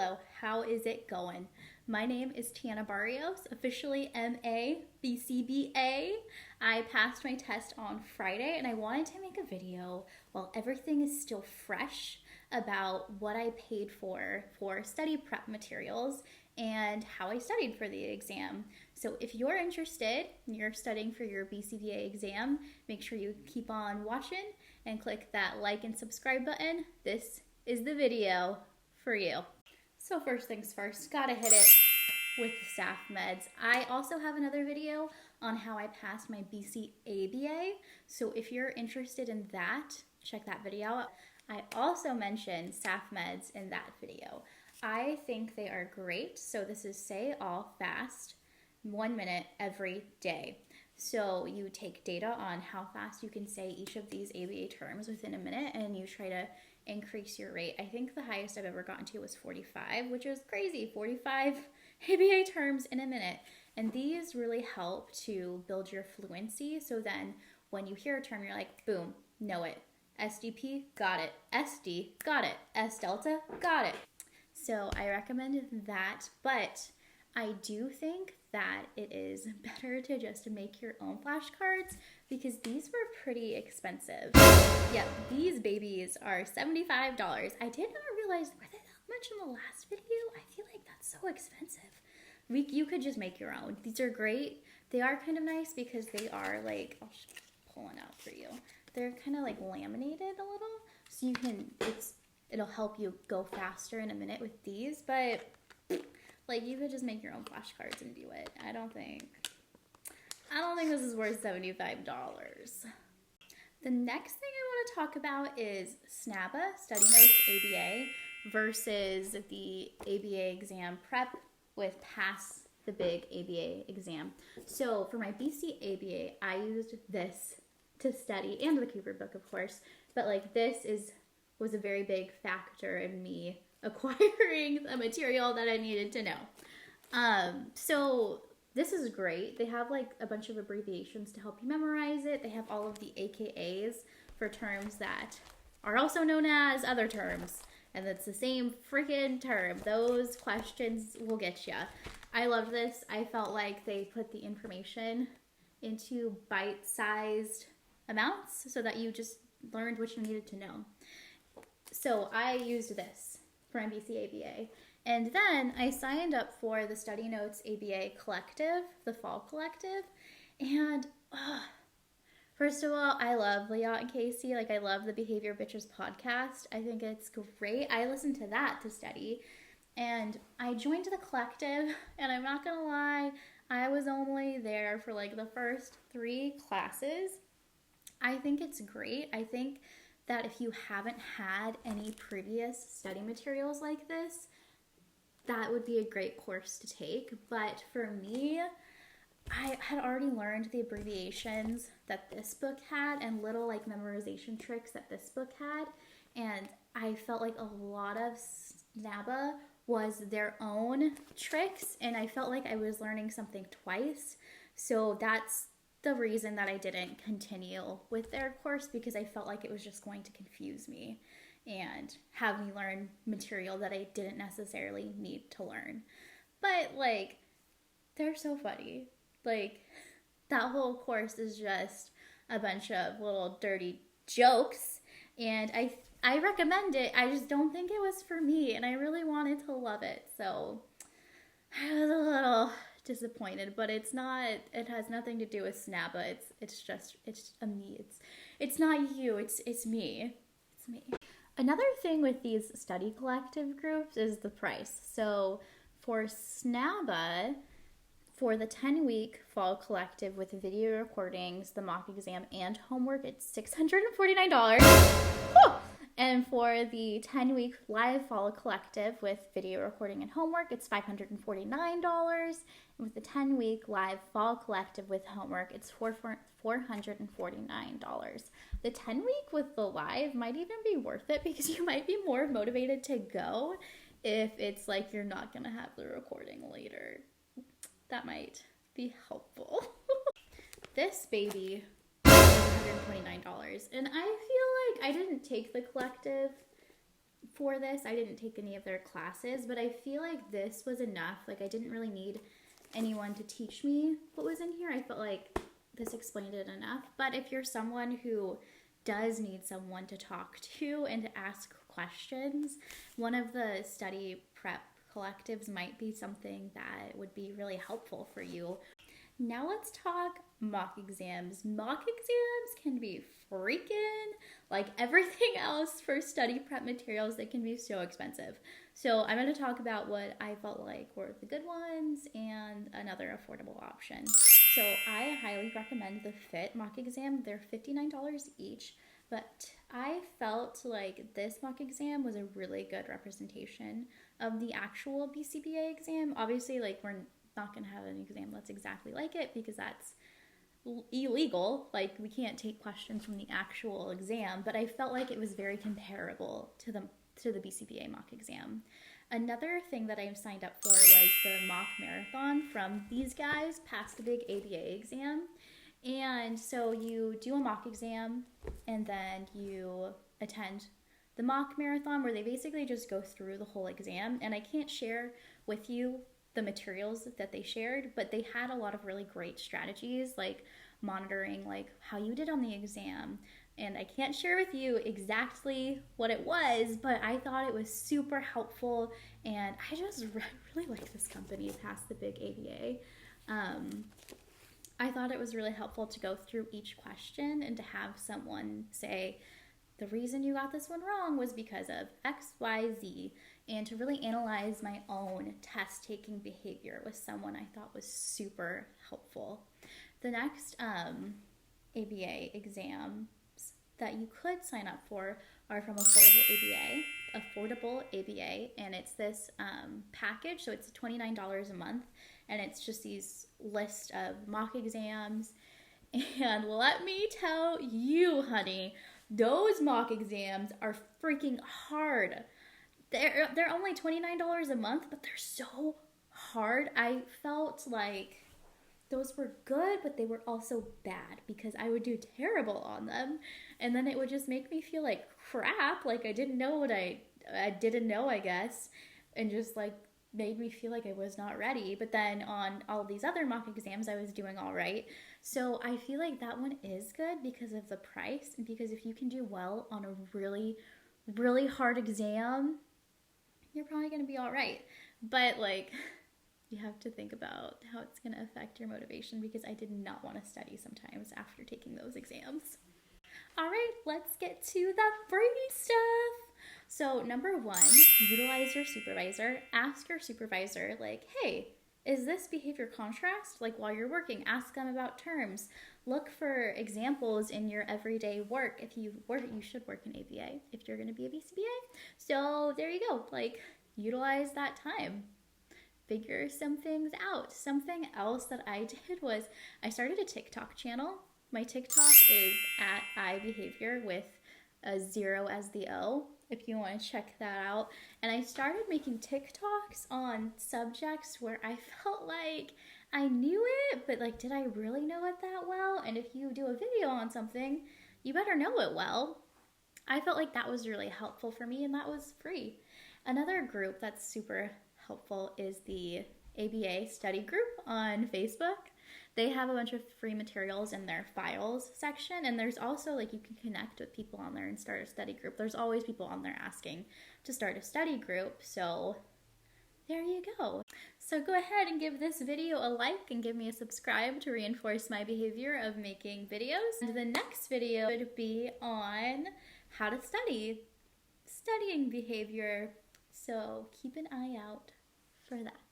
Hello, how is it going? My name is Tiana Barrios, officially MA BCBA. I passed my test on Friday and I wanted to make a video while everything is still fresh about what I paid for study prep materials and how I studied for the exam. So if you're interested and you're studying for your BCBA exam, make sure you keep on watching and click that like and subscribe button. This is the video for you. So first things first, gotta hit it with the staff meds. I also have another video on how I passed my BCABA. So if you're interested in that, check that video out. I also mentioned staff meds in that video. I think they are great. So this is Say All Fast, 1 minute every day. So you take data on how fast you can say each of these ABA terms within a minute and you try to increase your rate. I think the highest I've ever gotten to was 45, which is crazy. 45 ABA terms in a minute. And these really help to build your fluency. So then when you hear a term, you're like, boom, know it. SDP, got it. SD, got it. S delta, got it. So I recommend that, but I do think that it is better to just make your own flashcards because these were pretty expensive. Yeah, these babies are $75. I did not realize, were they that much in the last video? I feel like that's so expensive. You could just make your own. These are great. They are kind of nice because they are like, I'll just pull one out for you. They're kind of like laminated a little, so you can, it'll help you go faster in a minute with these, but like you could just make your own flashcards and do it. I don't think this is worth $75. The next thing I want to talk about is Snabba, Study Notes ABA, versus the ABA exam prep with Pass the Big ABA exam. So for my BC ABA, I used this to study, and the Cooper book, of course, but like this was a very big factor in me acquiring the material that I needed to know. So this is great. They have like a bunch of abbreviations to help you memorize it. They have all of the AKAs for terms that are also known as other terms, and it's the same freaking term. Those questions will get you. I loved this. I felt like they put the information into bite-sized amounts so that you just learned what you needed to know. So I used this for my BCABA. And then I signed up for the Study Notes ABA Collective, the Fall Collective. And first of all, I love Leah and Casey. Like, I love the Behavior Bitches podcast. I think it's great. I listened to that to study. And I joined the collective, and I'm not going to lie, I was only there for like the first 3 classes. I think it's great. I think that if you haven't had any previous study materials like this, that would be a great course to take. But for me, I had already learned the abbreviations that this book had and little like memorization tricks that this book had. And I felt like a lot of Snabba was their own tricks, and I felt like I was learning something twice. So that's the reason that I didn't continue with their course, because I felt like it was just going to confuse me and have me learn material that I didn't necessarily need to learn. But like, they're so funny. Like, that whole course is just a bunch of little dirty jokes, and I recommend it. I just don't think it was for me, and I really wanted to love it. So I was a little disappointed, but it has nothing to do with Snabba. It's a me. It's not you, it's me. It's me. Another thing with these study collective groups is the price. So for Snabba, for the 10-week fall collective with video recordings, the mock exam, and homework, it's $649. Whew! And for the 10-week live fall collective with video recording and homework, it's $549. And with the 10-week live fall collective with homework, it's $449. The 10-week with the live might even be worth it because you might be more motivated to go if it's like you're not going to have the recording later. That might be helpful. This baby $129, and I feel like I didn't take the collective for this. I didn't take any of their classes, but I feel like this was enough. Like I didn't really need anyone to teach me what was in here. I felt like this explained it enough. But if you're someone who does need someone to talk to and to ask questions, one of the study prep collectives might be something that would be really helpful for you. Now let's talk mock exams. Mock exams can be freaking like everything else for study prep materials. They can be so expensive. So I'm going to talk about what I felt like were the good ones and another affordable option. So I highly recommend the FIT mock exam. They're $59 each, but I felt like this mock exam was a really good representation of the actual BCBA exam. Obviously, like we're not going to have an exam that's exactly like it because that's illegal. Like we can't take questions from the actual exam, but I felt like it was very comparable to the BCBA mock exam. Another thing that I signed up for was the mock marathon from these guys, Pass the Big ABA exam. And so you do a mock exam and then you attend the mock marathon where they basically just go through the whole exam. And I can't share with you the materials that they shared, but they had a lot of really great strategies like monitoring like how you did on the exam. And I can't share with you exactly what it was, but I thought it was super helpful, and I just really like this company, Pass the Big ABA. I thought it was really helpful to go through each question and to have someone say, the reason you got this one wrong was because of X, Y, Z, and to really analyze my own test-taking behavior with someone I thought was super helpful. The next ABA exams that you could sign up for are from Affordable ABA, and it's this package, so it's $29 a month, and it's just these list of mock exams, and let me tell you, honey, those mock exams are freaking hard. They're only $29 a month, but they're so hard. I felt like those were good, but they were also bad because I would do terrible on them. And then it would just make me feel like crap. Like I didn't know what I didn't know, I guess. And just like made me feel like I was not ready. But then on all these other mock exams, I was doing all right. So I feel like that one is good because of the price. And because if you can do well on a really, really hard exam, you're probably going to be all right. But like, you have to think about how it's going to affect your motivation because I did not want to study sometimes after taking those exams. All right, let's get to the free stuff. So number one, utilize your supervisor. Ask your supervisor, like, hey, is this behavior contrast? Like while you're working, ask them about terms. Look for examples in your everyday work. If you work, you should work in ABA if you're going to be a BCBA. So there you go. Like utilize that time. Figure some things out. Something else that I did was I started a TikTok channel. My TikTok is at iBehavior with a 0 as the O, if you want to check that out. And I started making TikToks on subjects where I felt like I knew it, but like, did I really know it that well? And if you do a video on something, you better know it well. I felt like that was really helpful for me, and that was free. Another group that's super helpful is the ABA study group on Facebook. They have a bunch of free materials in their files section, and there's also like you can connect with people on there and start a study group. There's always people on there asking to start a study group, so there you go. So go ahead and give this video a like and give me a subscribe to reinforce my behavior of making videos. And the next video would be on how to studying behavior. So keep an eye out for that.